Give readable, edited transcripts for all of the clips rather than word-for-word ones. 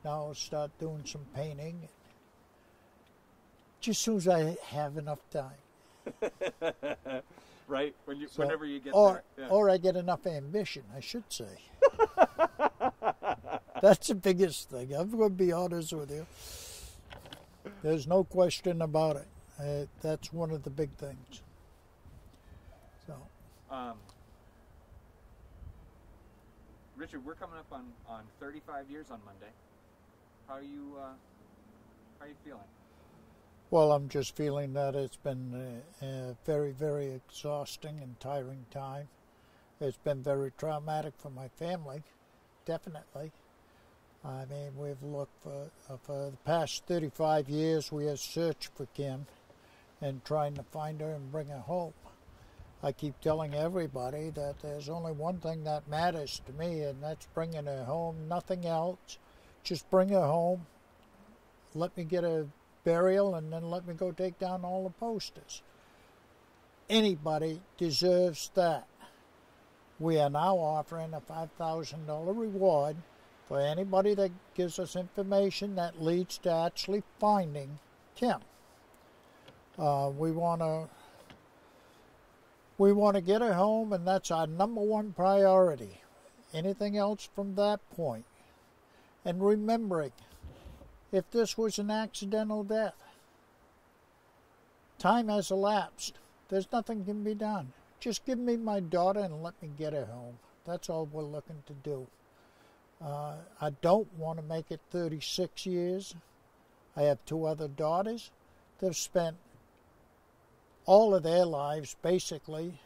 Now I'll start doing some painting. Just as soon as I have enough time. Right? Whenever you get or, there. Yeah. Or I get enough ambition, I should say. That's the biggest thing. I'm going to be honest with you. There's no question about it. That's one of the big things. So, Richard, we're coming up on 35 years on Monday. How are you feeling? well, I'm just feeling that it's been a very, very exhausting and tiring time. It's been very traumatic for my family, definitely. I mean, we've looked for the past 35 years, we have searched for Kim and trying to find her and bring her home. I keep telling everybody that there's only one thing that matters to me, and that's bringing her home, nothing else. Just bring her home, let me get a burial, and then let me go take down all the posters. Anybody deserves that. We are now offering a $5,000 reward for anybody that gives us information that leads to actually finding Kim. We want to get her home, and that's our number one priority. Anything else from that point. And remembering, if this was an accidental death, time has elapsed. There's nothing can be done. Just give me my daughter and let me get her home. That's all we're looking to do. I don't want to make it 36 years. I have 2 other daughters. They've spent all of their lives basically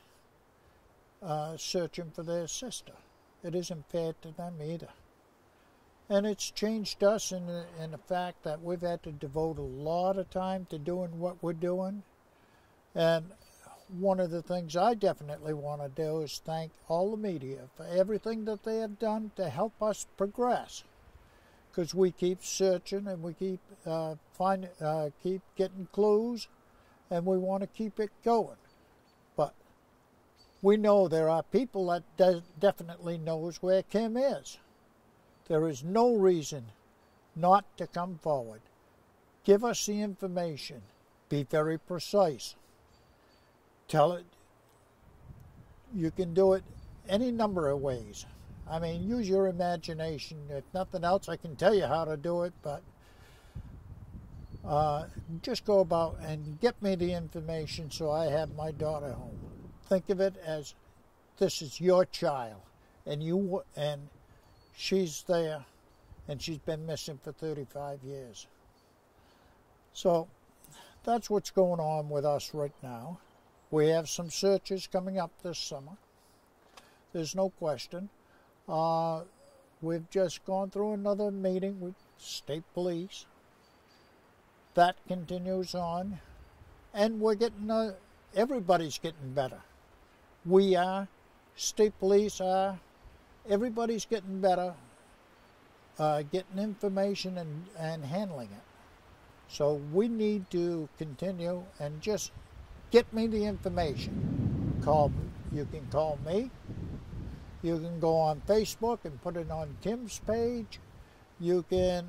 searching for their sister. It isn't fair to them either. And it's changed us in the fact that we've had to devote a lot of time to doing what we're doing. And one of the things I definitely want to do is thank all the media for everything that they have done to help us progress. Because we keep searching and we keep keep getting clues, and we want to keep it going. But we know there are people that definitely knows where Kim is. There is no reason not to come forward. Give us the information. Be very precise. Tell it. You can do it any number of ways. I mean, use your imagination. If nothing else, I can tell you how to do it, but just go about and get me the information so I have my daughter home. Think of it as this is your child, and she's there, and she's been missing for 35 years. So that's what's going on with us right now. We have some searches coming up this summer. There's no question. We've just gone through another meeting with state police. That continues on. And we're getting, everybody's getting better. We are, state police are, everybody's getting better, getting information and handling it. So we need to continue and just get me the information. You can call me. You can go on Facebook and put it on Kim's page. You can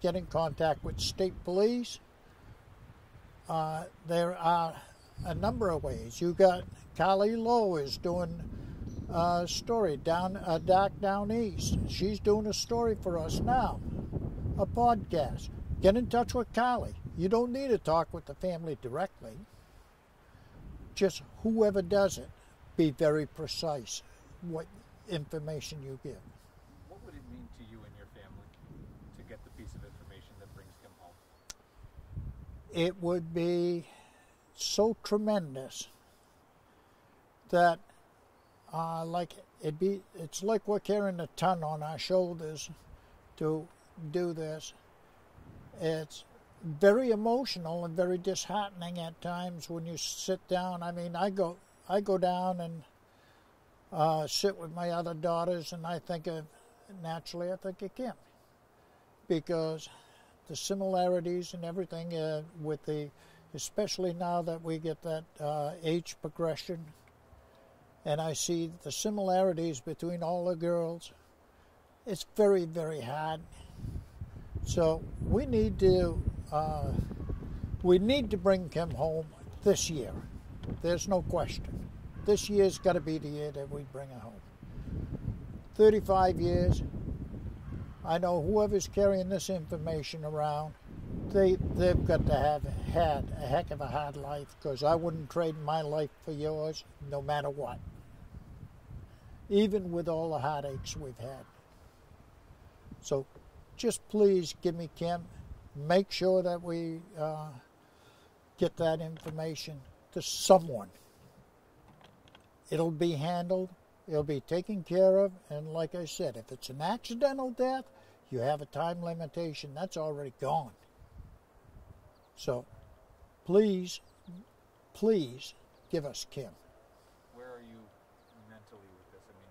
get in contact with state police. There are a number of ways. You got Carly Lowe is doing a story Dark Down East. She's doing a story for us now, a podcast. Get in touch with Carly. You don't need to talk with the family directly. Just whoever does it, be very precise what information you give. What would it mean to you and your family to get the piece of information that brings Kim home? It would be so tremendous that it's like we're carrying a ton on our shoulders to do this. It's very emotional and very disheartening at times when you sit down. I mean, I go down and sit with my other daughters, and naturally I think of Kim, because the similarities and everything especially now that we get that age progression, and I see the similarities between all the girls. It's very, very hard. So we need to bring Kim home this year. There's no question. This year's got to be the year that we bring her home. 35 years. I know whoever's carrying this information around, they've got to have had a heck of a hard life, because I wouldn't trade my life for yours no matter what. Even with all the heartaches we've had. So just please give me Kim. Make sure that we get that information to someone. It'll be handled. It'll be taken care of. And like I said, if it's an accidental death, you have a time limitation. That's already gone. So please, please give us Kim. Where are you mentally with this? I mean,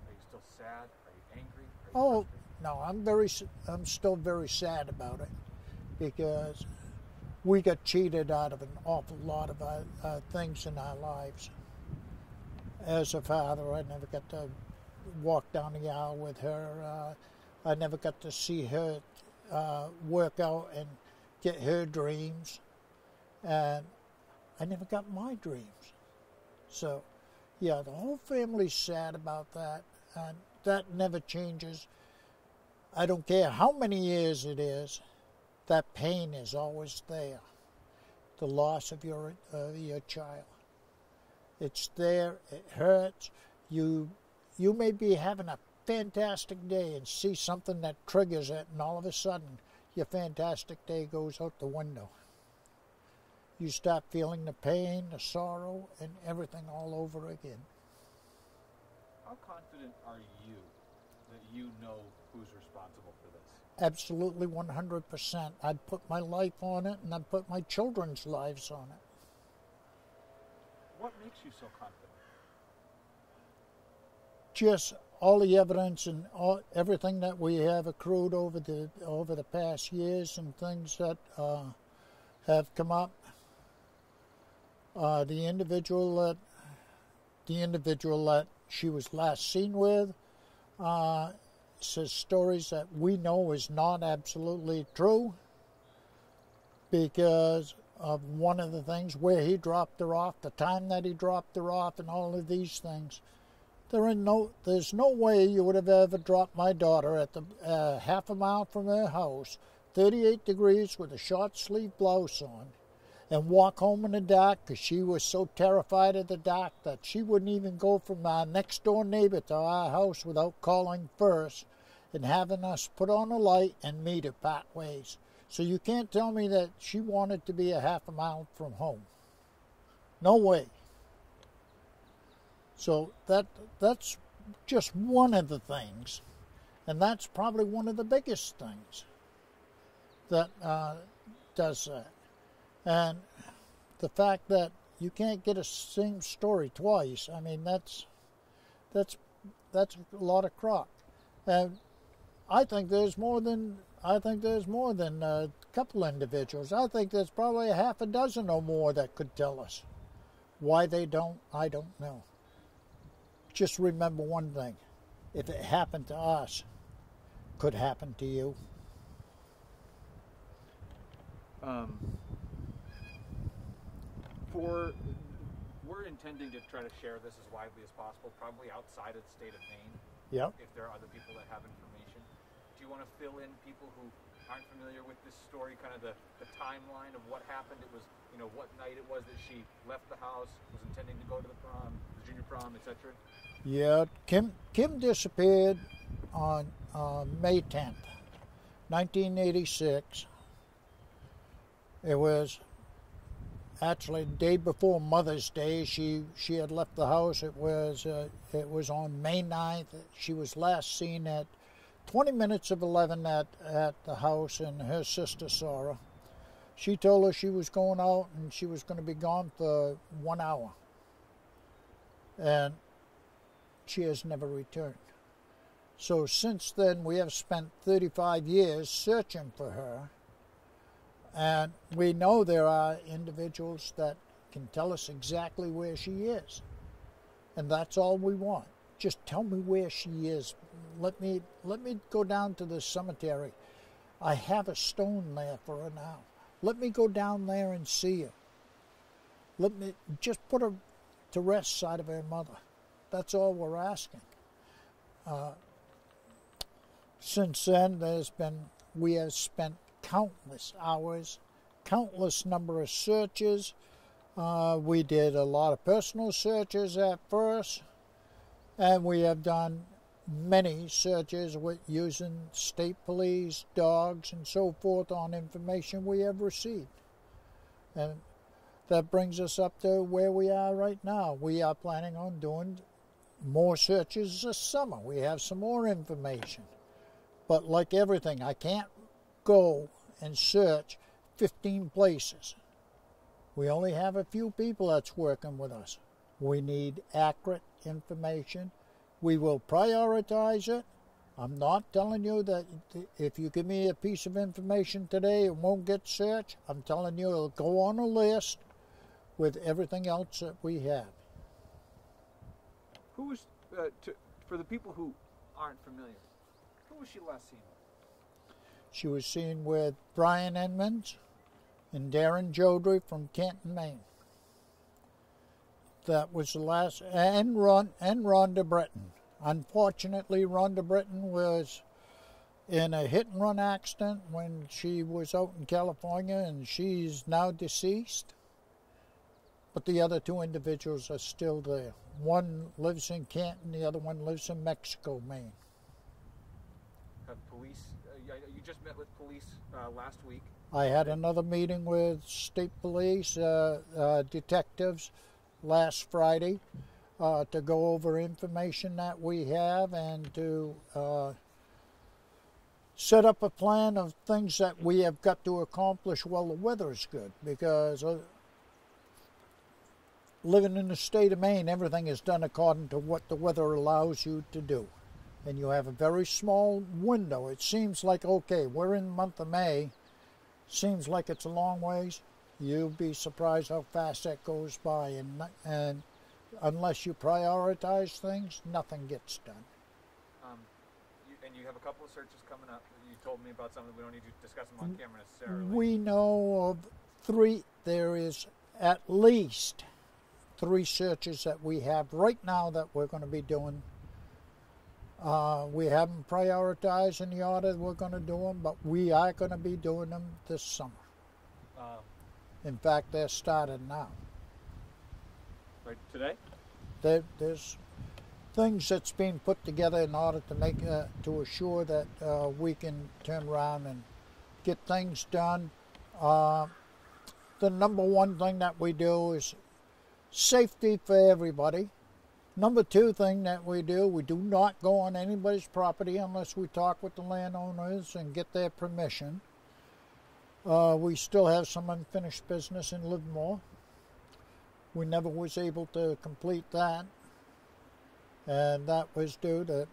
are you still sad? Are you angry? Are you no, I'm still very sad about it, because we got cheated out of an awful lot of things in our lives. As a father, I never got to walk down the aisle with her. I never got to see her work out and get her dreams. And I never got my dreams. So, yeah, the whole family's sad about that. And that never changes. I don't care how many years it is, that pain is always there. The loss of your child. It's there, it hurts. You may be having a fantastic day and see something that triggers it, and all of a sudden your fantastic day goes out the window. You start feeling the pain, the sorrow, and everything all over again. How confident are you that you know who's responsible for this? Absolutely 100%. I'd put my life on it, and I'd put my children's lives on it. What makes you so confident? Just all the evidence and everything that we have accrued over the past years, and things that have come up. The individual that she was last seen with says stories that we know is not absolutely true, because of one of the things where he dropped her off, the time that he dropped her off, and all of these things. There's no way you would have ever dropped my daughter at the half a mile from her house, 38 degrees with a short sleeve blouse on, and walk home in the dark, because she was so terrified of the dark that she wouldn't even go from our next door neighbor to our house without calling first and having us put on a light and meet her part ways. So you can't tell me that she wanted to be a half a mile from home. No way. So that's just one of the things, and that's probably one of the biggest things that does that. And the fact that you can't get a same story twice, I mean, that's a lot of crock. And I think there's more than a couple individuals. I think there's probably a half a dozen or more that could tell us. Why they don't, I don't know. Just remember one thing. If it happened to us, it could happen to you. We're intending to try to share this as widely as possible, probably outside of the state of Maine. Yep. If there are other people that have information. Do you want to fill in people who aren't familiar with this story, kind of the timeline of what happened? It was, what night it was that she left the house, was intending to go to the prom, the junior prom, etc.? Yeah, Kim disappeared on May 10th, 1986. It was actually the day before Mother's Day. She had left the house. It was on May 9th. She was last seen at 20 minutes of 11 at the house, and her sister saw her. She told her she was going out and she was going to be gone for 1 hour. And she has never returned. So since then, we have spent 35 years searching for her. And we know there are individuals that can tell us exactly where she is. And that's all we want. Just tell me where she is. Let me go down to the cemetery. I have a stone there for her now. Let me go down there and see her. Let me just put her to rest side of her mother. That's all we're asking. Since then, we have spent countless hours, countless number of searches. We did a lot of personal searches at first, and we have done many searches with using state police, dogs, and so forth on information we have received. And that brings us up to where we are right now. We are planning on doing more searches this summer. We have some more information. But like everything, I can't go and search 15 places. We only have a few people that's working with us. We need accurate information. We will prioritize it. I'm not telling you that if you give me a piece of information today, it won't get searched. I'm telling you it'll go on a list with everything else that we have. Who was, for the people who aren't familiar, who was she last seen with? She was seen with Brian Edmonds and Darren Jodry from Canton, Maine. That was the last, and Rhonda Britton. Unfortunately, Rhonda Britton was in a hit-and-run accident when she was out in California, and she's now deceased. But the other two individuals are still there. One lives in Canton, the other one lives in Mexico, Maine. Have police, you just met with police last week. I had another meeting with state police detectives last Friday to go over information that we have and to set up a plan of things that we have got to accomplish while the weather is good, because living in the state of Maine, everything is done according to what the weather allows you to do. And you have a very small window. It seems like, okay, we're in the month of May. Seems like it's a long ways. You'll be surprised how fast that goes by. And unless you prioritize things, nothing gets done. And you have a couple of searches coming up. You told me about some that we don't need to discuss them on camera necessarily. We know of 3. There is at least 3 searches that we have right now that we're going to be doing. We haven't prioritized in the order we're going to do them, but we are going to be doing them this summer. In fact, they're started now. Right today? There's things that's being put together in order to make to assure that we can turn around and get things done. The number one thing that we do is safety for everybody. Number 2 thing that we do not go on anybody's property unless we talk with the landowners and get their permission. We still have some unfinished business in Livermore. We never was able to complete that, and that was due to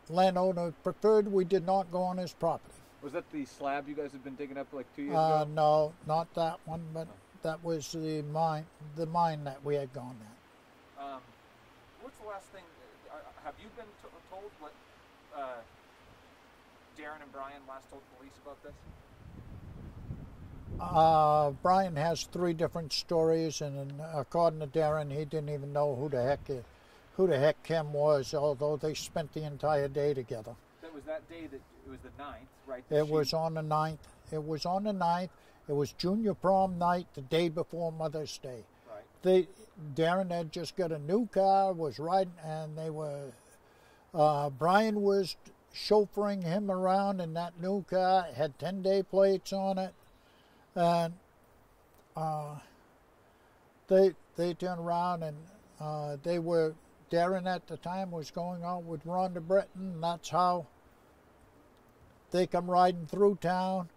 landowner preferred we did not go on his property. Was that the slab you guys have been digging up like 2 years ago? No, not that one, but that was the mine that we had gone at. What's the last thing? Have you been told what Darren and Brian last told police about this? Brian has 3 different stories, and according to Darren, he didn't even know who the heck Kim was, although they spent the entire day together. That was that day that it was the 9th, right? It was on the 9th. It was on the 9th. It was junior prom night, the day before Mother's Day. Right. Darren had just got a new car, was riding, and they were. Brian was chauffeuring him around in that new car. It had 10-day plates on it, and they turned around and Darren at the time was going out with Rhonda Britton, and that's how they come riding through town.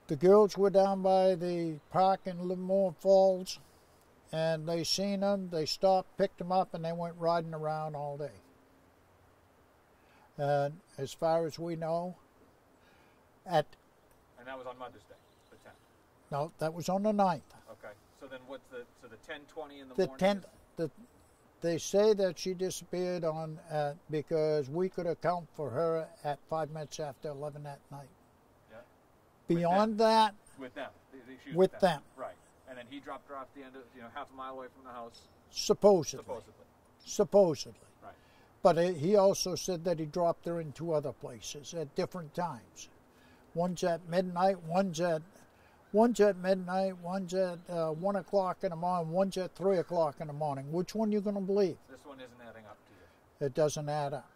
The girls were down by the park in Livermore Falls, and they seen them. They stopped, picked them up, and they went riding around all day. And as far as we know, and that was on Mother's Day, the 10th. No, that was on the 9th. Okay, so then what's the 10:20 in the The morning? they say that she disappeared because we could account for her at 5 minutes after 11 at night. Yeah. Beyond that, With them. She was with them. Right. And then he dropped her off the end of, half a mile away from the house. supposedly. Supposedly. Right. But he also said that he dropped her in 2 other places at different times. One's at midnight, one's at midnight, one's at 1 o'clock in the morning, one's at 3 o'clock in the morning. Which one are you going to believe? This one isn't adding up to you. It doesn't add up.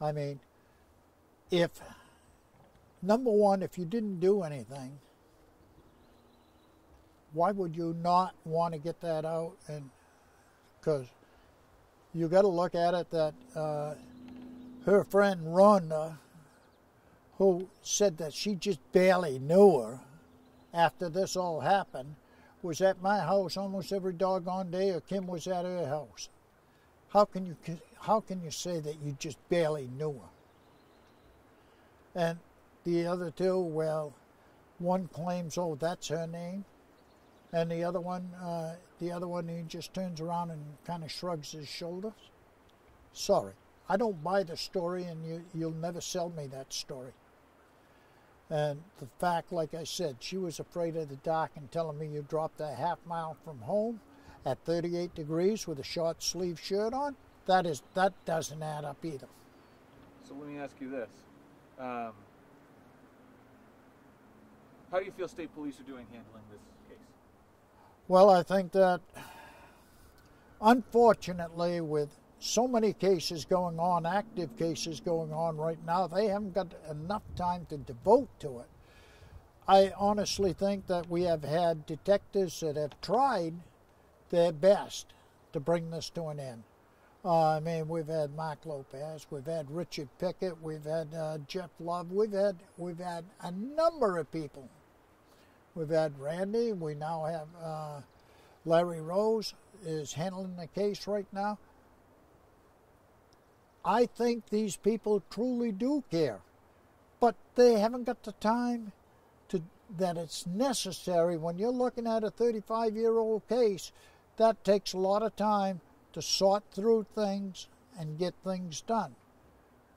I mean, number one, if you didn't do anything, why would you not want to get that out? And because you got to look at it that her friend Rhonda, who said that she just barely knew her after this all happened, was at my house almost every doggone day, or Kim was at her house. How can you say that you just barely knew her? And the other two, well, one claims, oh, that's her name, and the other one, he just turns around and kind of shrugs his shoulders. Sorry, I don't buy the story, and you'll never sell me that story. And the fact, like I said, she was afraid of the dark and telling me you dropped a half mile from home at 38 degrees with a short sleeve shirt on, that doesn't add up either. So let me ask you this. How do you feel state police are doing handling this case? Well, I think that, unfortunately, with so many cases going on, active cases going on right now, they haven't got enough time to devote to it. I honestly think that we have had detectives that have tried their best to bring this to an end. I mean, we've had Mark Lopez, we've had Richard Pickett, we've had Jeff Love, we've had a number of people. We've had Randy, we now have Larry Rose is handling the case right now. I think these people truly do care, but they haven't got the time that it's necessary. When you're looking at a 35-year-old case, that takes a lot of time to sort through things and get things done.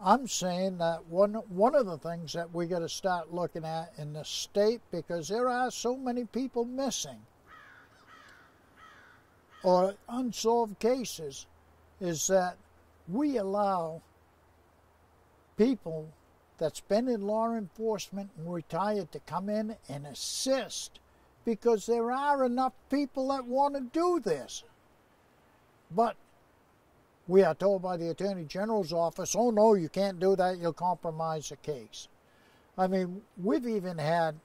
I'm saying that one of the things that we got to start looking at in the state, because there are so many people missing or unsolved cases, is that we allow people that's been in law enforcement and retired to come in and assist, because there are enough people that want to do this. But we are told by the Attorney General's office, oh no, you can't do that, you'll compromise the case. I mean, we even had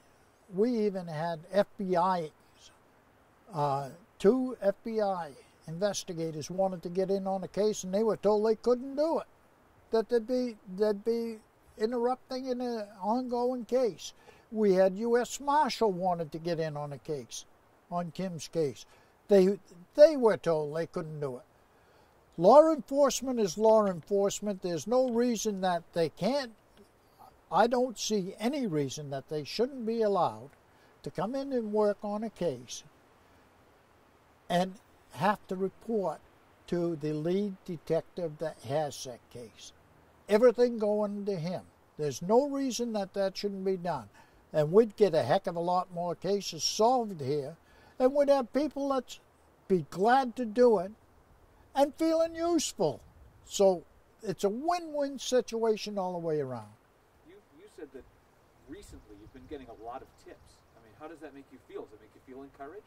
FBI, 2 FBI investigators wanted to get in on the case, and they were told they couldn't do it, that they'd be interrupting in an ongoing case. We had U.S. Marshal wanted to get in on the case, on Kim's case. They were told they couldn't do it. Law enforcement is law enforcement. There's no reason that they can't. I don't see any reason that they shouldn't be allowed to come in and work on a case and have to report to the lead detective that has that case. Everything going to him. There's no reason that shouldn't be done. And we'd get a heck of a lot more cases solved here, and we'd have people that be glad to do it and feeling useful. So it's a win-win situation all the way around. You said that recently you've been getting a lot of tips. I mean, how does that make you feel? Does it make you feel encouraged?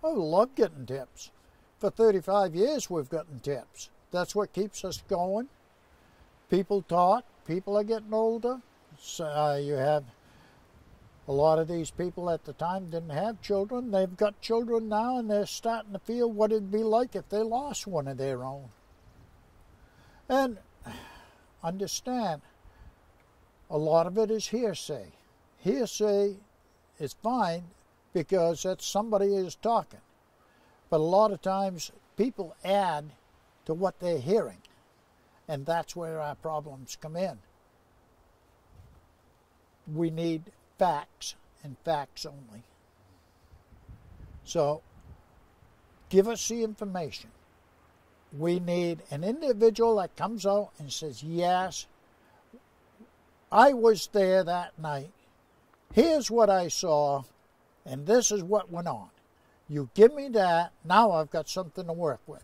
I love getting tips. For 35 years we've gotten tips. That's what keeps us going. People talk. People are getting older. So you have a lot of these people at the time didn't have children. They've got children now, and they're starting to feel what it'd be like if they lost one of their own. And understand, a lot of it is hearsay. Hearsay is fine because that's somebody is talking. But a lot of times people add to what they're hearing, and that's where our problems come in. We need facts and facts only. So give us the information. we need an individual that comes out and says, yes, I was there that night. Here's what I saw, and this is what went on. You give me that, now I've got something to work with.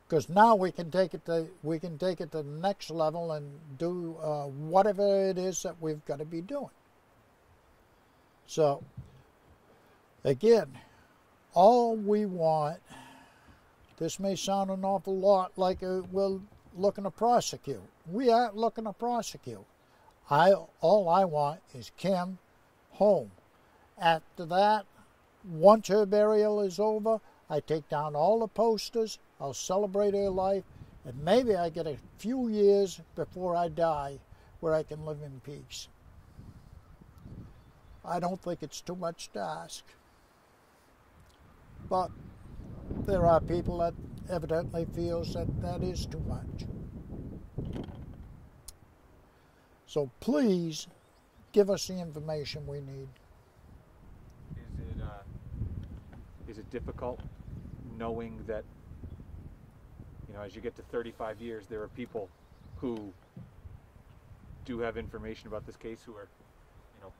Because now we can take it to the next level and do whatever it is that we've got to be doing. So, again, all we want, this may sound an awful lot like we're looking to prosecute. We aren't looking to prosecute. All I want is Kim home. After that, once her burial is over, I take down all the posters, I'll celebrate her life, and maybe I get a few years before I die where I can live in peace. I don't think it's too much to ask. But there are people that evidently feels that that is too much. So please give us the information we need. Is it difficult knowing that, you know, as you get to 35 years, there are people who do have information about this case who are, you know,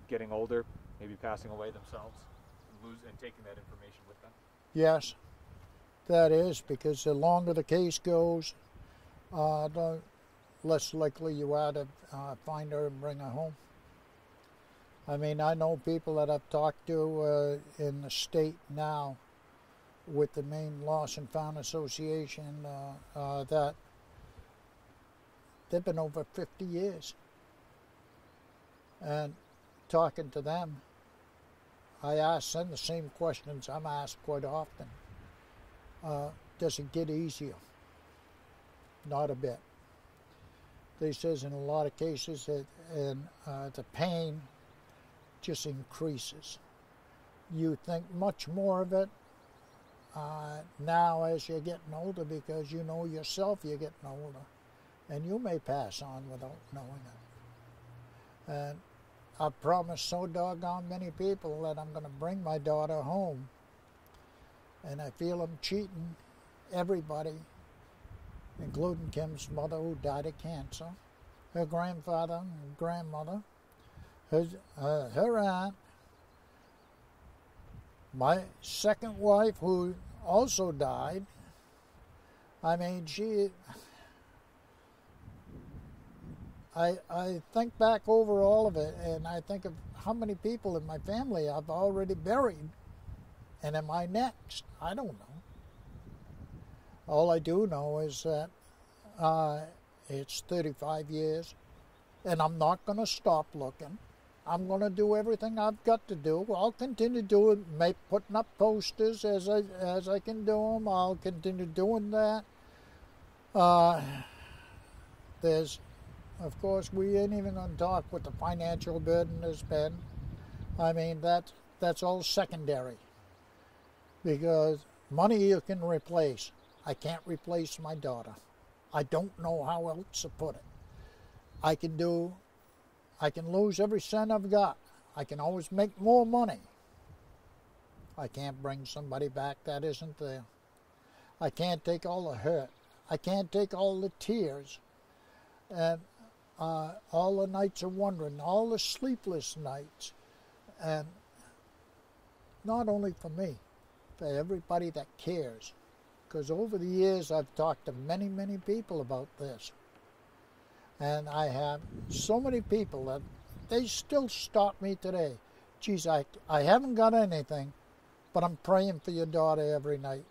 getting older, maybe passing away themselves, and taking that information with them? Yes, that is, because the longer the case goes, the less likely you are to find her and bring her home. I mean, I know people that I've talked to in the state now with the Maine Lost and Found Association that they've been over 50 years. And talking to them, I ask them the same questions I'm asked quite often. Does it get easier? Not a bit. They says in a lot of cases that the pain just increases. You think much more of it now as you're getting older, because you know yourself you're getting older, and you may pass on without knowing it. And I've promised so doggone many people that I'm going to bring my daughter home, and I feel I'm cheating everybody, including Kim's mother, who died of cancer, her grandfather and grandmother, her aunt, my second wife, who also died. I mean, I think back over all of it, and I think of how many people in my family I've already buried, and am I next? I don't know. All I do know is that it's 35 years, and I'm not going to stop looking. I'm going to do everything I've got to do. I'll continue doing, putting up posters as I can do them. I'll continue doing that. There's, of course, we ain't even going to talk what the financial burden has been. I mean, that's all secondary, because money you can replace. I can't replace my daughter. I don't know how else to put it. I can lose every cent I've got. I can always make more money. I can't bring somebody back that isn't there. I can't take all the hurt. I can't take all the tears. And all the nights of wondering, all the sleepless nights. And not only for me, for everybody that cares. Because over the years I've talked to many, many people about this. And I have so many people that they still stop me today. Geez, I haven't got anything, but I'm praying for your daughter every night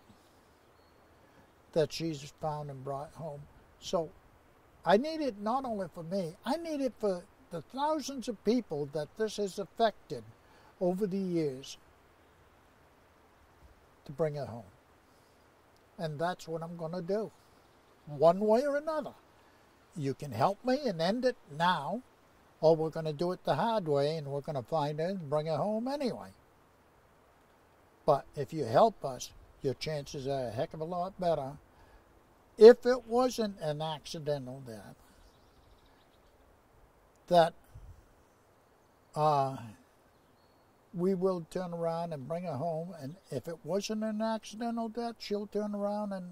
that she's found and brought home. So I need it not only for me, I need it for the thousands of people that this has affected over the years to bring her home. And that's what I'm going to do, one way or another. You can help me and end it now, or we're going to do it the hard way and we're going to find her and bring her home anyway. But if you help us, your chances are a heck of a lot better. If it wasn't an accidental death, that we will turn around and bring her home. And if it wasn't an accidental death, she'll turn around and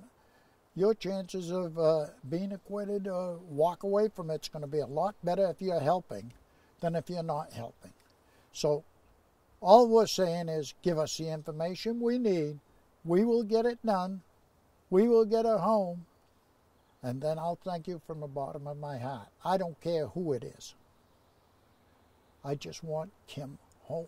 your chances of being acquitted or walk away from it's going to be a lot better if you're helping than if you're not helping. So all we're saying is give us the information we need. We will get it done. We will get her home. And then I'll thank you from the bottom of my heart. I don't care who it is. I just want Kim home.